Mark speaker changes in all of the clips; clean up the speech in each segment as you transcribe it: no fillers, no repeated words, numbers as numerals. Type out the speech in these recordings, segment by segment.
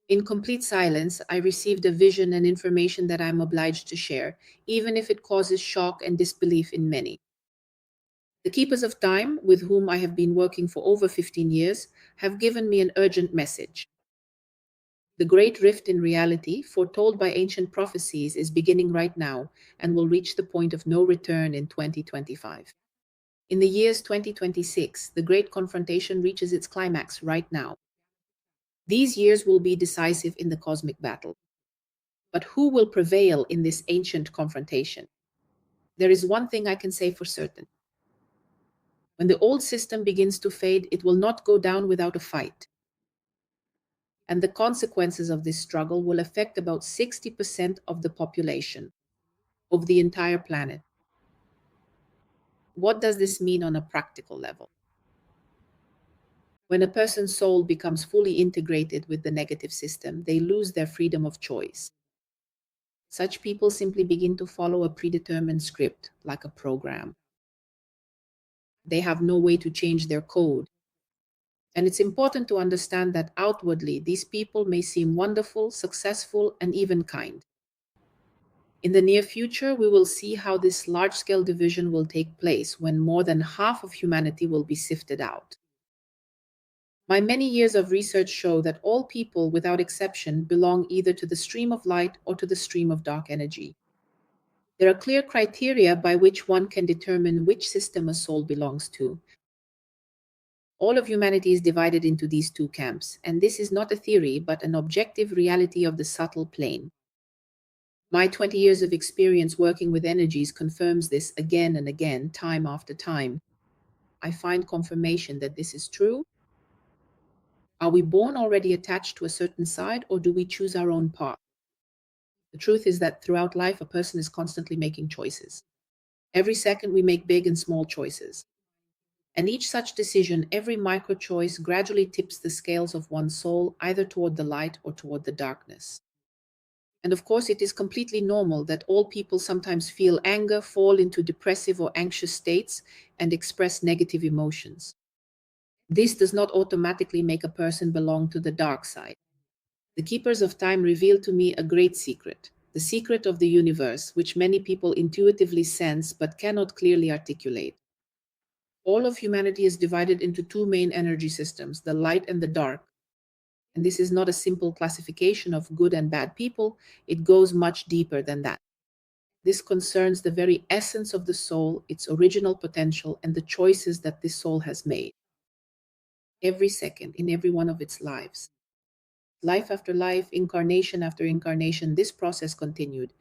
Speaker 1: In complete silence, I received a vision and information that I am obliged to share, even if it causes shock and disbelief in many. The keepers of time, with whom I have been working for over 15 years, have given me an urgent message. The great rift in reality, foretold by ancient prophecies, is beginning right now and will reach the point of no return in 2025. In the years 2026, the great confrontation reaches its climax right now. These years will be decisive in the cosmic battle. But who will prevail in this ancient confrontation? There is one thing I can say for certain. When the old system begins to fade, it will not go down without a fight. And the consequences of this struggle will affect about 60% of the population of the entire planet. What does this mean on a practical level? When a person's soul becomes fully integrated with the negative system, they lose their freedom of choice. Such people simply begin to follow a predetermined script, like a program. They have no way to change their code. And it's important to understand that outwardly, these people may seem wonderful, successful, and even kind. In the near future, we will see how this large scale division will take place when more than half of humanity will be sifted out. My many years of research show that all people, without exception, belong either to the stream of light or to the stream of dark energy. There are clear criteria by which one can determine which system a soul belongs to. All of humanity is divided into these two camps, and this is not a theory, but an objective reality of the subtle plane. My 20 years of experience working with energies confirms this again and again, time after time. I find confirmation that this is true. Are we born already attached to a certain side, or do we choose our own path? The truth is that throughout life, a person is constantly making choices. Every second, we make big and small choices. And each such decision, every micro choice, gradually tips the scales of one's soul either toward the light or toward the darkness. And of course, it is completely normal that all people sometimes feel anger, fall into depressive or anxious states, and express negative emotions. This does not automatically make a person belong to the dark side. The keepers of time reveal to me a great secret, the secret of the universe, which many people intuitively sense but cannot clearly articulate. All of humanity is divided into two main energy systems, the light and the dark. And this is not a simple classification of good and bad people, it goes much deeper than that. This concerns the very essence of the soul, its original potential, and the choices that this soul has made. Every second, in every one of its lives. Life after life, incarnation after incarnation, this process continued.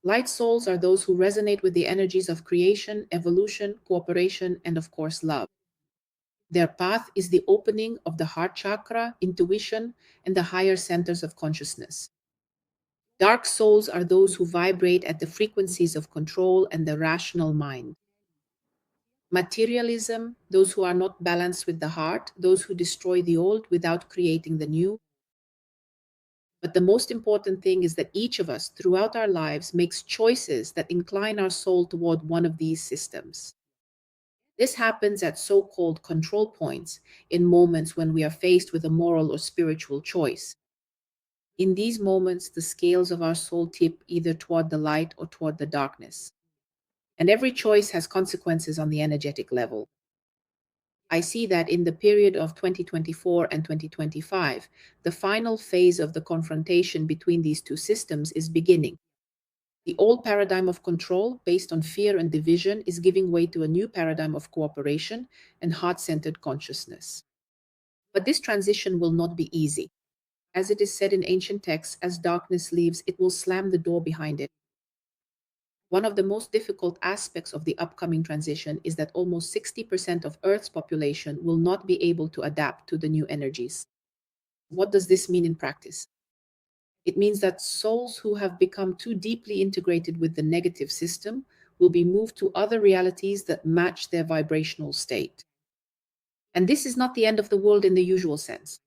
Speaker 1: Light souls are those who resonate with the energies of creation, evolution, cooperation, and of course, love. Their path is the opening of the heart chakra, intuition, and the higher centers of consciousness. Dark souls are those who vibrate at the frequencies of control and the rational mind. Materialism, those who are not balanced with the heart, those who destroy the old without creating the new. But the most important thing is that each of us throughout our lives makes choices that incline our soul toward one of these systems. This happens at so called control points, in moments when we are faced with a moral or spiritual choice. In these moments, the scales of our soul tip either toward the light or toward the darkness. And every choice has consequences on the energetic level. I see that in the period of 2024 and 2025, the final phase of the confrontation between these two systems is beginning. The old paradigm of control, based on fear and division, is giving way to a new paradigm of cooperation and heart centered consciousness. But this transition will not be easy. As it is said in ancient texts, as darkness leaves, it will slam the door behind it. One of the most difficult aspects of the upcoming transition is that almost 60% of Earth's population will not be able to adapt to the new energies. What does this mean in practice? It means that souls who have become too deeply integrated with the negative system will be moved to other realities that match their vibrational state. And this is not the end of the world in the usual sense.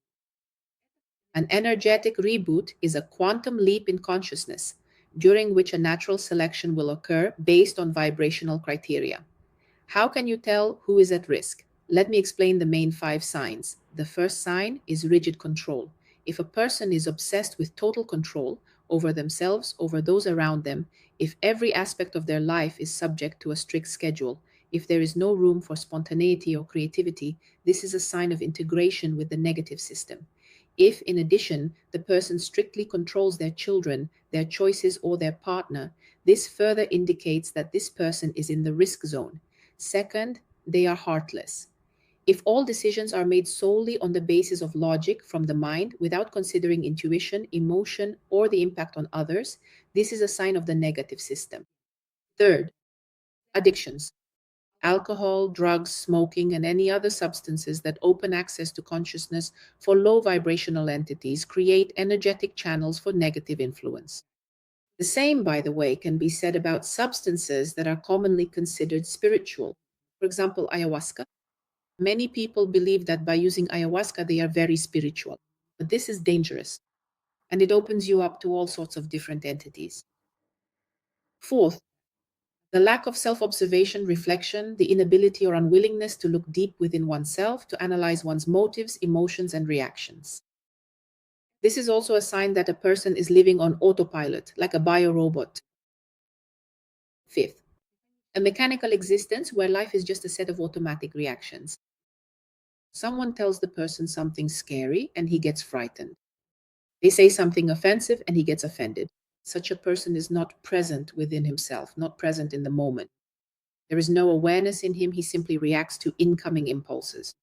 Speaker 1: An energetic reboot is a quantum leap in consciousness, during which a natural selection will occur based on vibrational criteria. How can you tell who is at risk? Let me explain the main 5 signs. The first sign is rigid control. If a person is obsessed with total control over themselves, over those around them, if every aspect of their life is subject to a strict schedule, if there is no room for spontaneity or creativity, this is a sign of integration with the negative system. If, in addition, the person strictly controls their children, their choices, or their partner, this further indicates that this person is in the risk zone. Second, they are heartless. If all decisions are made solely on the basis of logic from the mind without considering intuition, emotion, or the impact on others, this is a sign of the negative system. Third, addictions. Alcohol, drugs, smoking, and any other substances that open access to consciousness for low vibrational entities create energetic channels for negative influence. The same, by the way, can be said about substances that are commonly considered spiritual. For example, ayahuasca. Many people believe that by using ayahuasca, they are very spiritual. But this is dangerous, and it opens you up to all sorts of different entities. Fourth, the lack of self observation, reflection, the inability or unwillingness to look deep within oneself to analyze one's motives, emotions, and reactions. This is also a sign that a person is living on autopilot, like a biorobot. Fifth, a mechanical existence where life is just a set of automatic reactions. Someone tells the person something scary and he gets frightened. They say something offensive and he gets offended. Such a person is not present within himself, not present in the moment. There is no awareness in him, he simply reacts to incoming impulses.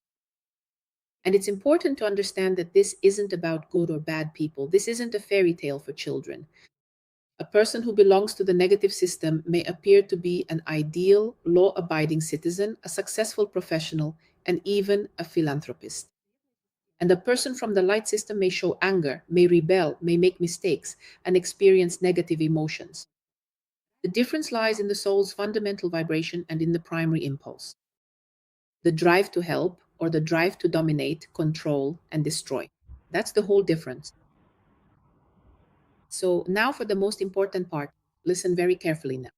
Speaker 1: And it's important to understand that this isn't about good or bad people. This isn't a fairy tale for children. A person who belongs to the negative system may appear to be an ideal, law abiding citizen, a successful professional, and even a philanthropist. And a person from the light system may show anger, may rebel, may make mistakes, and experience negative emotions. The difference lies in the soul's fundamental vibration and in the primary impulse, the drive to help or the drive to dominate, control, and destroy. That's the whole difference. So, now for the most important part. Listen very carefully now.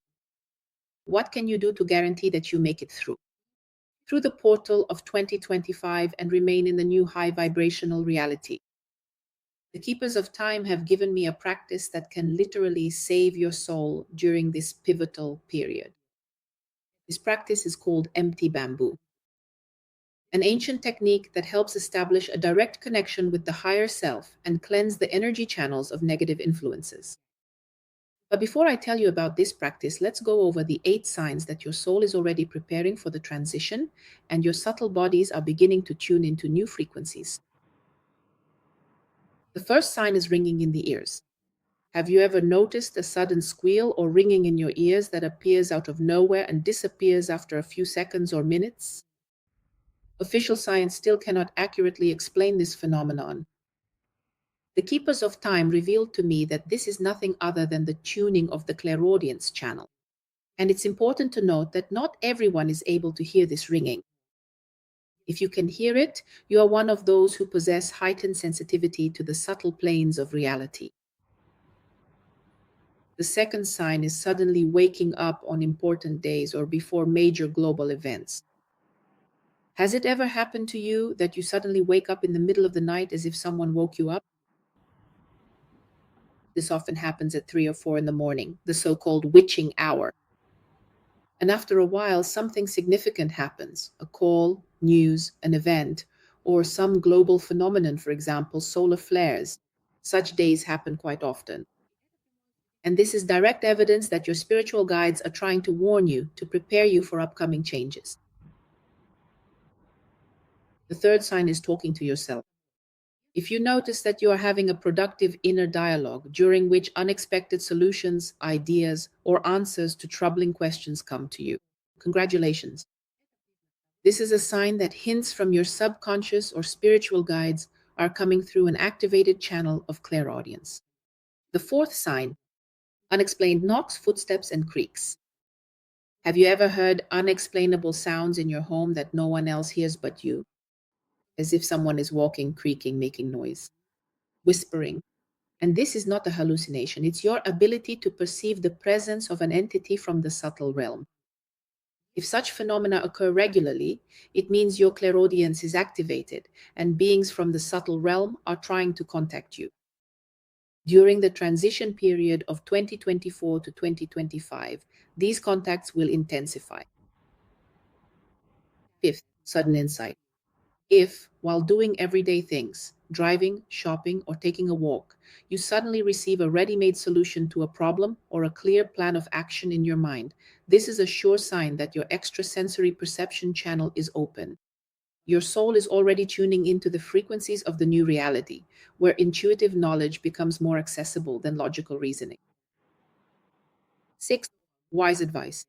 Speaker 1: What can you do to guarantee that you make it through the portal of 2025 and remain in the new high vibrational reality? The keepers of time have given me a practice that can literally save your soul during this pivotal period. This practice is called empty bamboo, an ancient technique that helps establish a direct connection with the higher self and cleanse the energy channels of negative influences. But before I tell you about this practice, let's go over the 8 signs that your soul is already preparing for the transition and your subtle bodies are beginning to tune into new frequencies. The first sign is ringing in the ears. Have you ever noticed a sudden squeal or ringing in your ears that appears out of nowhere and disappears after a few seconds or minutes? Official science still cannot accurately explain this phenomenon. The keepers of time revealed to me that this is nothing other than the tuning of the clairaudience channel. And it's important to note that not everyone is able to hear this ringing. If you can hear it, you are one of those who possess heightened sensitivity to the subtle planes of reality. The second sign is suddenly waking up on important days or before major global events. Has it ever happened to you that you suddenly wake up in the middle of the night as if someone woke you up? This often happens at 3 or 4 in the morning, the so-called witching hour. And after a while, something significant happens, a call, news, an event, or some global phenomenon, for example, solar flares. Such days happen quite often. And this is direct evidence that your spiritual guides are trying to warn you, to prepare you for upcoming changes. The third sign is talking to yourself. If you notice that you are having a productive inner dialogue during which unexpected solutions, ideas, or answers to troubling questions come to you, congratulations. This is a sign that hints from your subconscious or spiritual guides are coming through an activated channel of clairaudience. The fourth sign, unexplained knocks, footsteps, and creaks. Have you ever heard unexplainable sounds in your home that no one else hears but you? As if someone is walking, creaking, making noise, whispering. And this is not a hallucination, it's your ability to perceive the presence of an entity from the subtle realm. If such phenomena occur regularly, it means your clairaudience is activated and beings from the subtle realm are trying to contact you. During the transition period of 2024 to 2025, these contacts will intensify. Fifth, sudden insight. If, while doing everyday things, driving, shopping, or taking a walk, you suddenly receive a ready made solution to a problem or a clear plan of action in your mind, this is a sure sign that your extrasensory perception channel is open. Your soul is already tuning into the frequencies of the new reality, where intuitive knowledge becomes more accessible than logical reasoning. Sixth, wise advice.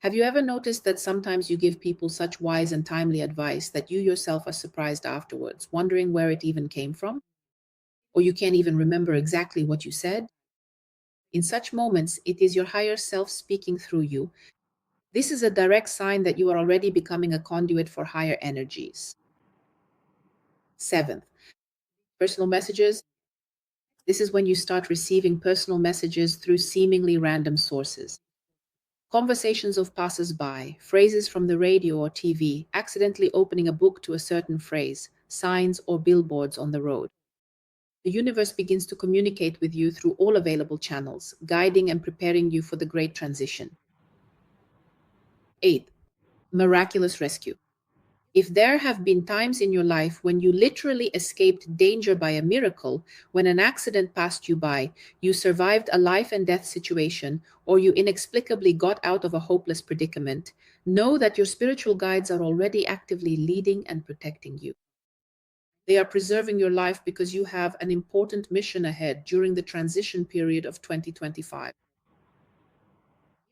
Speaker 1: Have you ever noticed that sometimes you give people such wise and timely advice that you yourself are surprised afterwards, wondering where it even came from? Or you can't even remember exactly what you said? In such moments, it is your higher self speaking through you. This is a direct sign that you are already becoming a conduit for higher energies. Seventh, personal messages. This is when you start receiving personal messages through seemingly random sources. Conversations of passers-by, phrases from the radio or TV, accidentally opening a book to a certain phrase, signs or billboards on the road. The universe begins to communicate with you through all available channels, guiding and preparing you for the great transition. Eighth, miraculous rescue. If there have been times in your life when you literally escaped danger by a miracle, when an accident passed you by, you survived a life and death situation, or you inexplicably got out of a hopeless predicament, know that your spiritual guides are already actively leading and protecting you. They are preserving your life because you have an important mission ahead during the transition period of 2025.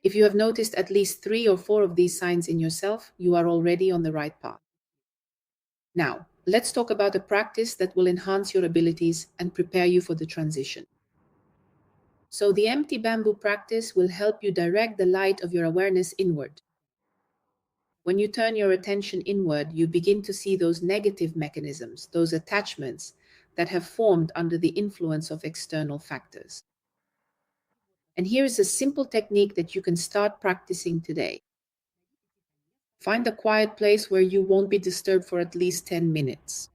Speaker 1: If you have noticed at least 3 or 4 of these signs in yourself, you are already on the right path. Now, let's talk about a practice that will enhance your abilities and prepare you for the transition. So, the empty bamboo practice will help you direct the light of your awareness inward. When you turn your attention inward, you begin to see those negative mechanisms, those attachments that have formed under the influence of external factors. And here is a simple technique that you can start practicing today. Find a quiet place where you won't be disturbed for at least 10 minutes.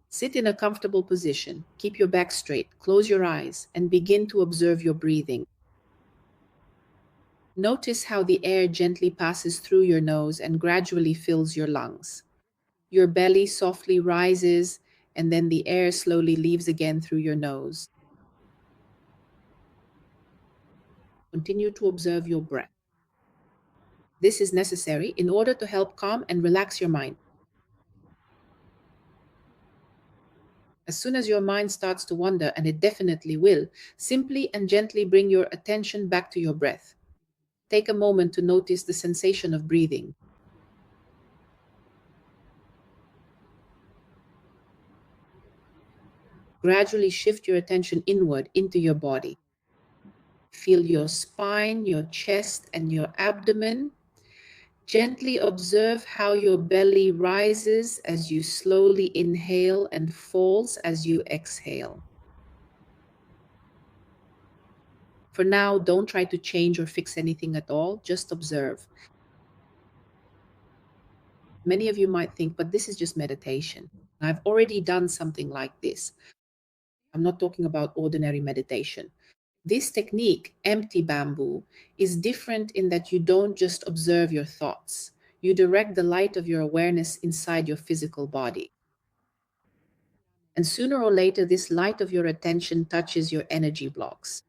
Speaker 1: Sit in a comfortable position, keep your back straight, close your eyes, and begin to observe your breathing. Notice how the air gently passes through your nose and gradually fills your lungs. Your belly softly rises, and then the air slowly leaves again through your nose. Continue to observe your breath. This is necessary in order to help calm and relax your mind. As soon as your mind starts to wander, and it definitely will, simply and gently bring your attention back to your breath. Take a moment to notice the sensation of breathing. Gradually shift your attention inward into your body. Feel your spine, your chest, and your abdomen. Gently observe how your belly rises as you slowly inhale and falls as you exhale. For now, don't try to change or fix anything at all, just observe. Many of you might think, but this is just meditation. I've already done something like this. I'm not talking about ordinary meditation. This technique, empty bamboo, is different in that you don't just observe your thoughts. You direct the light of your awareness inside your physical body. And sooner or later, this light of your attention touches your energy blocks.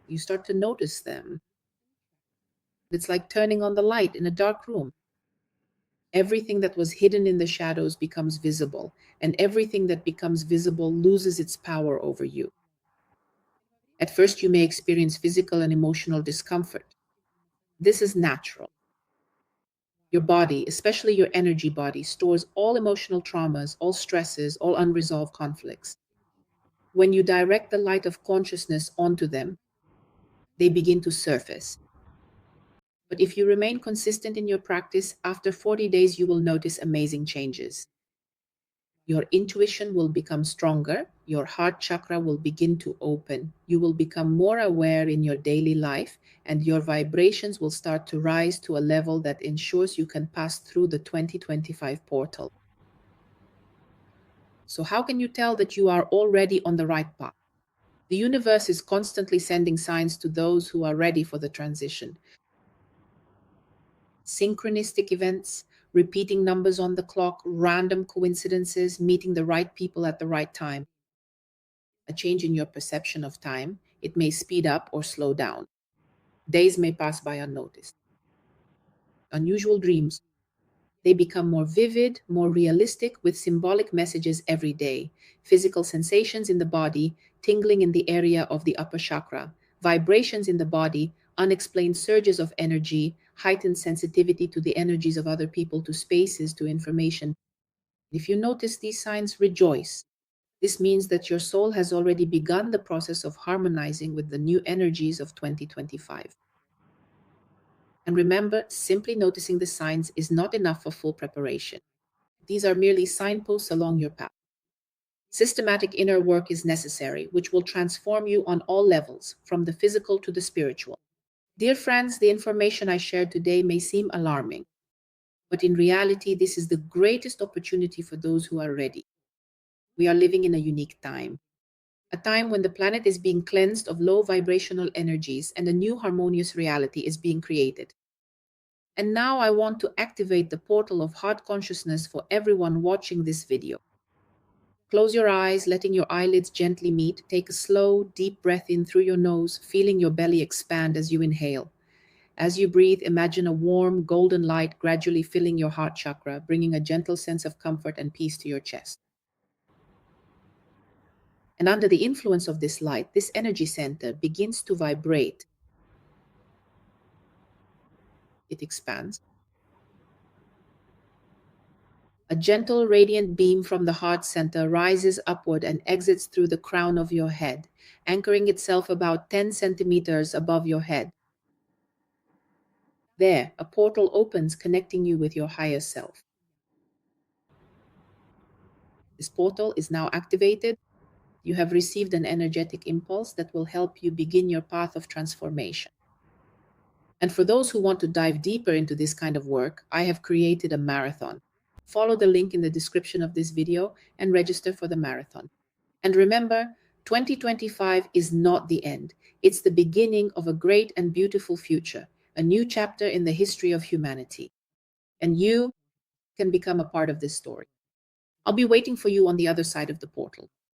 Speaker 1: You start to notice them. It's like turning on the light in a dark room. Everything that was hidden in the shadows becomes visible, and everything that becomes visible loses its power over you. At first, you may experience physical and emotional discomfort. This is natural. Your body, especially your energy body, stores all emotional traumas, all stresses, all unresolved conflicts. When you direct the light of consciousness onto them, they begin to surface. But if you remain consistent in your practice, after 40 days, you will notice amazing changes. Your intuition will become stronger. Your heart chakra will begin to open. You will become more aware in your daily life, and your vibrations will start to rise to a level that ensures you can pass through the 2025 portal. So, how can you tell that you are already on the right path? The universe is constantly sending signs to those who are ready for the transition. Synchronistic events, repeating numbers on the clock, random coincidences, meeting the right people at the right time. A change in your perception of time, it may speed up or slow down. Days may pass by unnoticed. Unusual dreams, they become more vivid, more realistic, with symbolic messages every day. Physical sensations in the body, tingling in the area of the upper chakra, vibrations in the body, unexplained surges of energy, heightened sensitivity to the energies of other people, to spaces, to information. If you notice these signs, rejoice. This means that your soul has already begun the process of harmonizing with the new energies of 2025. And remember, simply noticing the signs is not enough for full preparation. These are merely signposts along your path. Systematic inner work is necessary, which will transform you on all levels, from the physical to the spiritual. Dear friends, the information I shared today may seem alarming, but in reality, this is the greatest opportunity for those who are ready. We are living in a unique time, a time when the planet is being cleansed of low vibrational energies and a new harmonious reality is being created. And now I want to activate the portal of heart consciousness for everyone watching this video. Close your eyes, letting your eyelids gently meet. Take a slow, deep breath in through your nose, feeling your belly expand as you inhale. As you breathe, imagine a warm, golden light gradually filling your heart chakra, bringing a gentle sense of comfort and peace to your chest. And under the influence of this light, this energy center begins to vibrate. It expands. A gentle, radiant beam from the heart center rises upward and exits through the crown of your head, anchoring itself about 10 centimeters above your head. There, a portal opens, connecting you with your higher self. This portal is now activated. You have received an energetic impulse that will help you begin your path of transformation. And for those who want to dive deeper into this kind of work, I have created a marathon. Follow the link in the description of this video and register for the marathon. And remember, 2025 is not the end. It's the beginning of a great and beautiful future, a new chapter in the history of humanity. And you can become a part of this story. I'll be waiting for you on the other side of the portal.